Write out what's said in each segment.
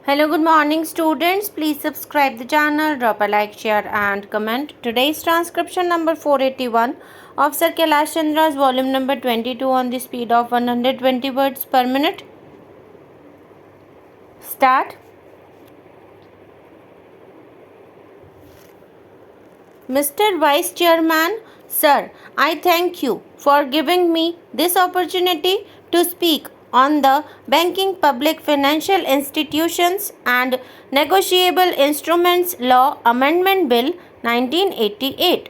Hello, good morning students. Please subscribe the channel, drop a like, share and comment. Today's transcription number 481 of Sir Kailash Chandra's volume number 22 on the speed of 120 words per minute. Start. Mr. Vice Chairman, Sir, I thank you for giving me this opportunity to speak on the Banking Public Financial Institutions and Negotiable Instruments Law Amendment Bill 1988.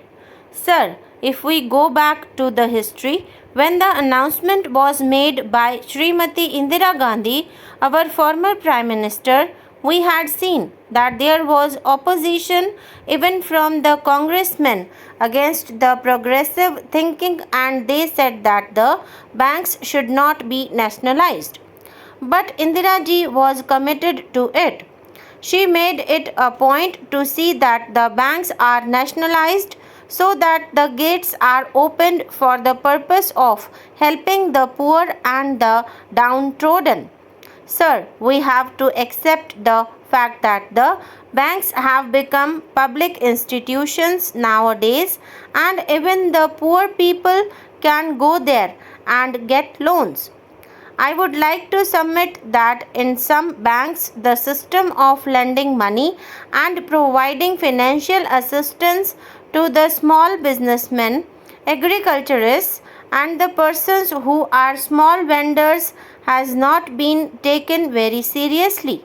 Sir, if we go back to the history, when the announcement was made by Srimati Indira Gandhi, our former Prime Minister, we had seen that there was opposition even from the congressmen against the progressive thinking, and they said that the banks should not be nationalized. But Indira ji was committed to it. She made it a point to see that the banks are nationalized so that the gates are opened for the purpose of helping the poor and the downtrodden. Sir, we have to accept the fact that the banks have become public institutions nowadays, and even the poor people can go there and get loans. I would like to submit that in some banks, the system of lending money and providing financial assistance to the small businessmen, agriculturists, and the persons who are small vendors has not been taken very seriously.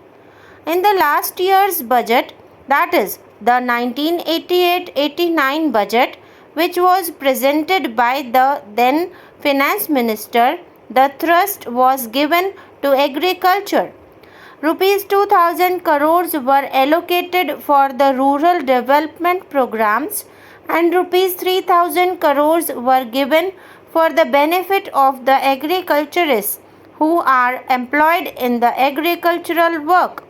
In the last year's budget, that is the 1988-89 budget, which was presented by the then finance minister, the thrust was given to agriculture. Rupees 2000 crores were allocated for the rural development programs, and rupees 3000 crores were given for the benefit of the agriculturists who are employed in the agricultural work.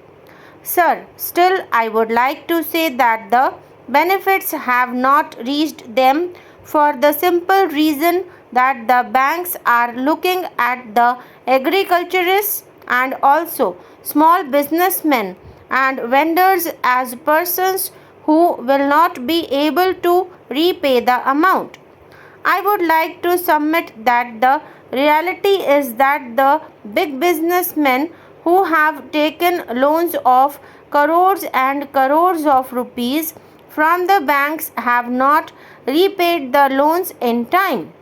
Sir, still I would like to say that the benefits have not reached them for the simple reason that the banks are looking at the agriculturists and also small businessmen and vendors as persons who will not be able to repay the amount. I would like to submit that the reality is that the big businessmen who have taken loans of crores and crores of rupees from the banks have not repaid the loans in time.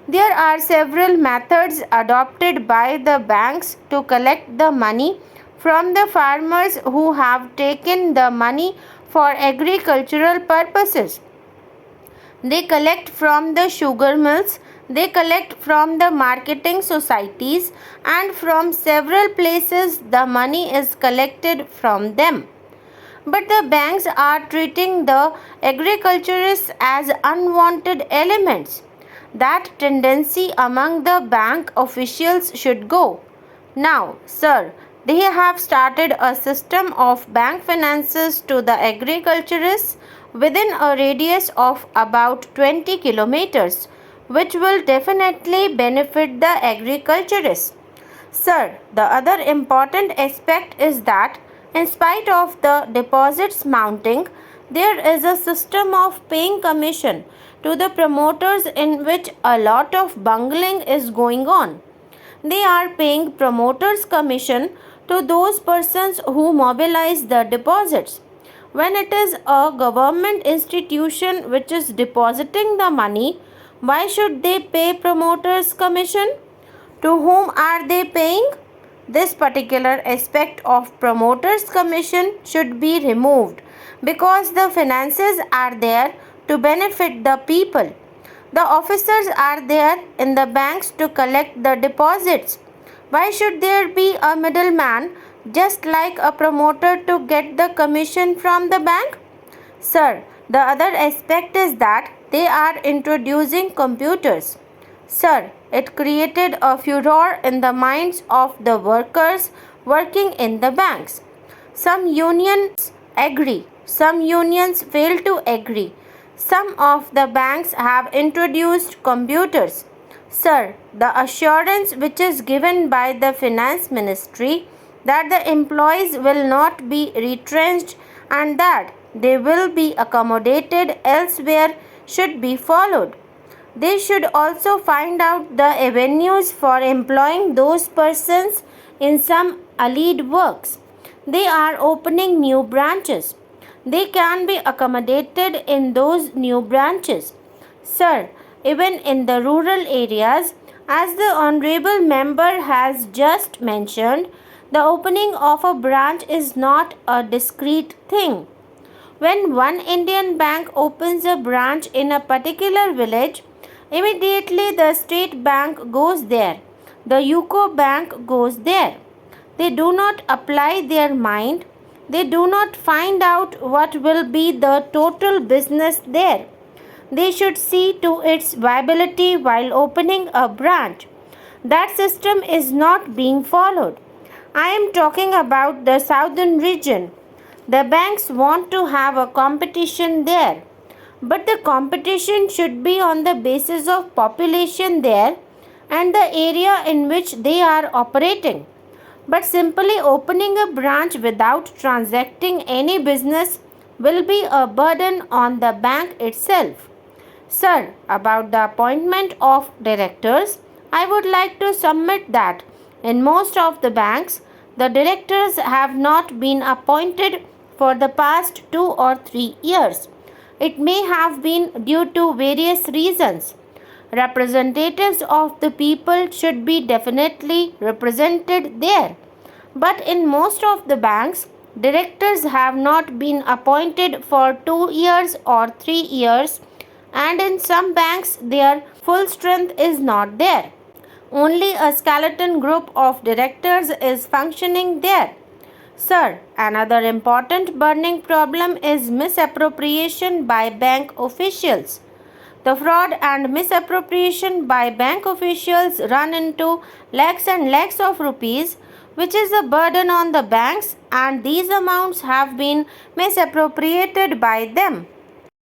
There are several methods adopted by the banks to collect the money from the farmers who have taken the money for agricultural purposes. They collect from the sugar mills, they collect from the marketing societies, and from several places the money is collected from them. But the banks are treating the agriculturists as unwanted elements. That tendency among the bank officials should go. Now, sir, they have started a system of bank finances to the agriculturists within a radius of about 20 kilometers, which will definitely benefit the agriculturists. Sir, the other important aspect is that in spite of the deposits mounting, there is a system of paying commission to the promoters in which a lot of bungling is going on. They are paying promoters' commission to those persons who mobilize the deposits. When it is a government institution which is depositing the money, why should they pay promoters' commission? To whom are they paying? This particular aspect of promoters' commission should be removed because the finances are there to benefit the people. The officers are there in the banks to collect the deposits. Why should there be a middleman just like a promoter to get the commission from the bank? Sir, the other aspect is that they are introducing computers. Sir, it created a furor in the minds of the workers working in the banks. Some unions agree, some unions fail to agree. Some of the banks have introduced computers. Sir, the assurance which is given by the finance ministry that the employees will not be retrenched and that they will be accommodated elsewhere should be followed. They should also find out the avenues for employing those persons in some allied works. They are opening new branches. They can be accommodated in those new branches. Sir, even in the rural areas, as the Honorable Member has just mentioned, the opening of a branch is not a discrete thing. When one Indian bank opens a branch in a particular village, immediately the State Bank goes there. The UCO Bank goes there. They do not apply their mind. They do not find out what will be the total business there. They should see to its viability while opening a branch. That system is not being followed. I am talking about the southern region. The banks want to have a competition there. But the competition should be on the basis of population there and the area in which they are operating. But simply opening a branch without transacting any business will be a burden on the bank itself. Sir, about the appointment of directors, I would like to submit that in most of the banks, the directors have not been appointed for the past 2 or 3 years. It may have been due to various reasons. Representatives of the people should be definitely represented there. But in most of the banks, directors have not been appointed for 2 years or 3 years, and in some banks, their full strength is not there. Only a skeleton group of directors is functioning there. Sir, another important burning problem is misappropriation by bank officials. The fraud and misappropriation by bank officials run into lakhs and lakhs of rupees, which is a burden on the banks, and these amounts have been misappropriated by them.